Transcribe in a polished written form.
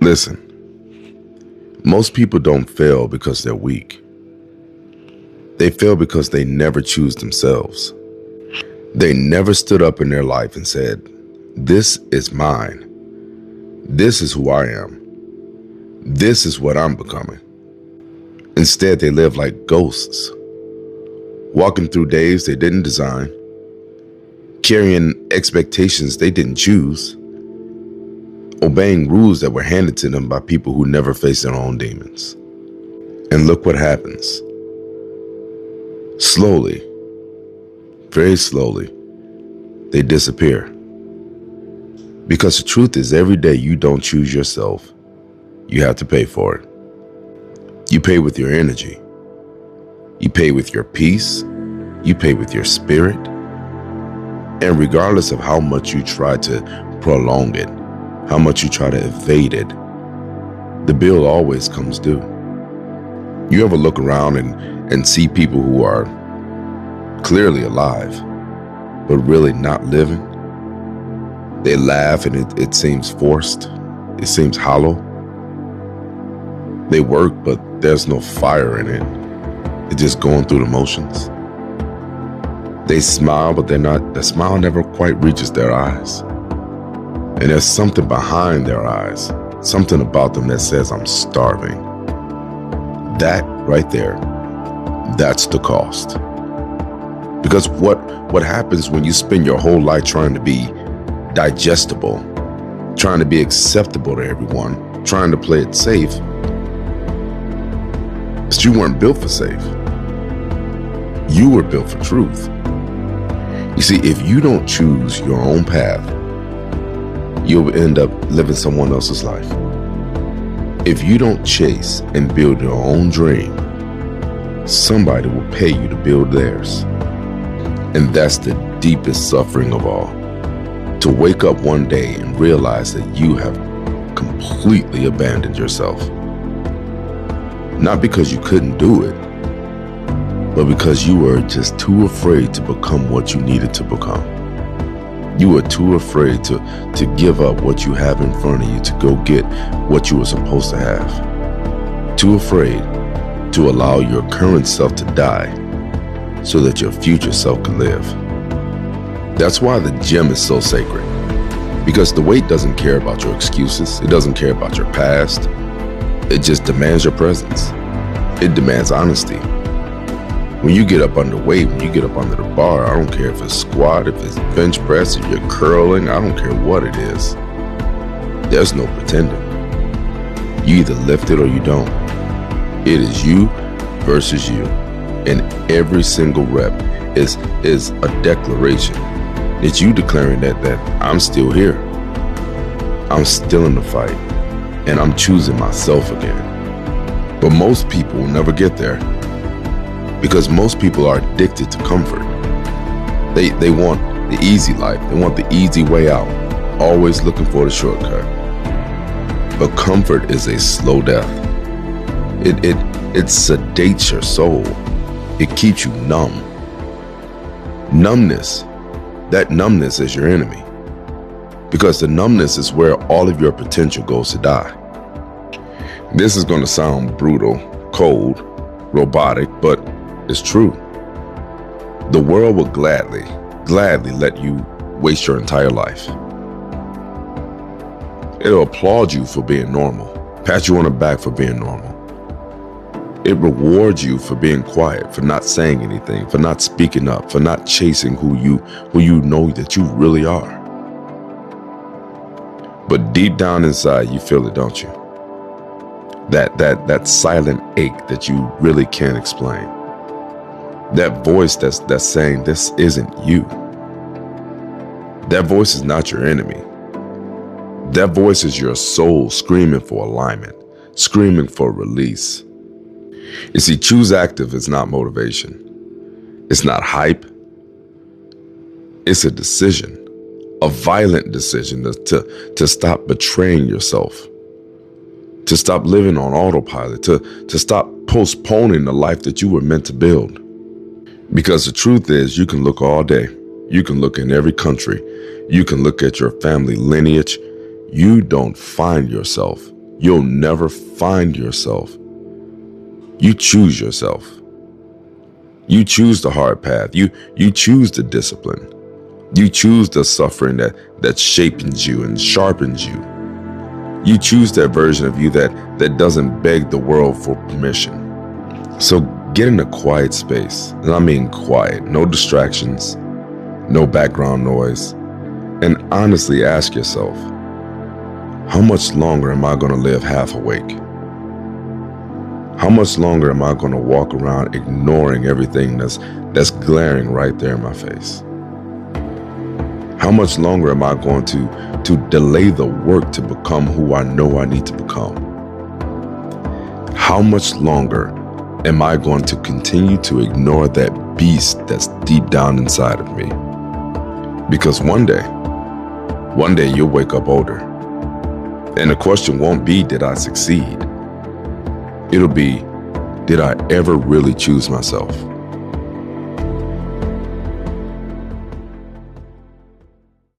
Listen, most people don't fail because they're weak. They fail because they never choose themselves. They never stood up in their life and said, "This is mine. This is who I am. This is what I'm becoming." Instead, they live like ghosts, walking through days they didn't design, carrying expectations they didn't choose, obeying rules that were handed to them by people who never faced their own demons. And look what happens. Slowly, very slowly, they disappear. Because the truth is, every day you don't choose yourself, you have to pay for it. You pay with your energy. You pay with your peace. You pay with your spirit. And regardless of how much you try to prolong it, how much you try to evade it, the bill always comes due. You ever look around and see people who are clearly alive, but really not living? They laugh and it seems forced. It seems hollow. They work, but there's no fire in it. They're just going through the motions. They smile, but the smile never quite reaches their eyes. And there's something behind their eyes, something about them that says, "I'm starving." That right there, that's the cost. Because what happens when you spend your whole life trying to be digestible, trying to be acceptable to everyone, trying to play it safe, but you weren't built for safe. You were built for truth. You see, if you don't choose your own path, you'll end up living someone else's life. If you don't chase and build your own dream, somebody will pay you to build theirs. And that's the deepest suffering of all. To wake up one day and realize that you have completely abandoned yourself. Not because you couldn't do it, but because you were just too afraid to become what you needed to become. You were too afraid to give up what you have in front of you to go get what you were supposed to have. Too afraid to allow your current self to die so that your future self can live. That's why the gym is so sacred. Because the weight doesn't care about your excuses. It doesn't care about your past. It just demands your presence. It demands honesty. When you get up underweight, when you get up under the bar, I don't care if it's squat, if it's bench press, if you're curling, I don't care what it is. There's no pretending. You either lift it or you don't. It is you versus you. And every single rep is a declaration. It's you declaring that I'm still here. I'm still in the fight. And I'm choosing myself again. But most people will never get there. Because most people are addicted to comfort. They want the easy life. They want the easy way out. Always looking for the shortcut. But comfort is a slow death. It sedates your soul. It keeps you numb. Numbness. That numbness is your enemy. Because the numbness is where all of your potential goes to die. This is going to sound brutal, cold, robotic, but it's true. The world will gladly let you waste your entire life. It'll applaud you for being normal, pat you on the back for being normal. It rewards you for being quiet, for not saying anything, for not speaking up, for not chasing who you know that you really are. But deep down inside, you feel it, don't you? That silent ache that you really can't explain. That voice that's saying this isn't you. That voice is not your enemy. That voice is your soul screaming for alignment, screaming for release. You see, CHOOSEACTIV is not motivation. It's not hype. It's a decision, a violent decision to stop betraying yourself, to stop living on autopilot, to stop postponing the life that you were meant to build. Because the truth is, you can look all day. You can look in every country. You can look at your family lineage. You don't find yourself you'll never find yourself. You choose yourself. You choose the hard path. You choose the discipline. You choose the suffering that shapens you and sharpens you. You choose that version of you that doesn't beg the world for permission. So get in a quiet space, and I mean quiet, no distractions, no background noise, and honestly ask yourself, how much longer am I going to live half awake? How much longer am I going to walk around ignoring everything that's glaring right there in my face? How much longer am I going to delay the work to become who I know I need to become? How much longer am I going to continue to ignore that beast that's deep down inside of me? Because one day you'll wake up older, and the question won't be, did I succeed? It'll be, did I ever really choose myself?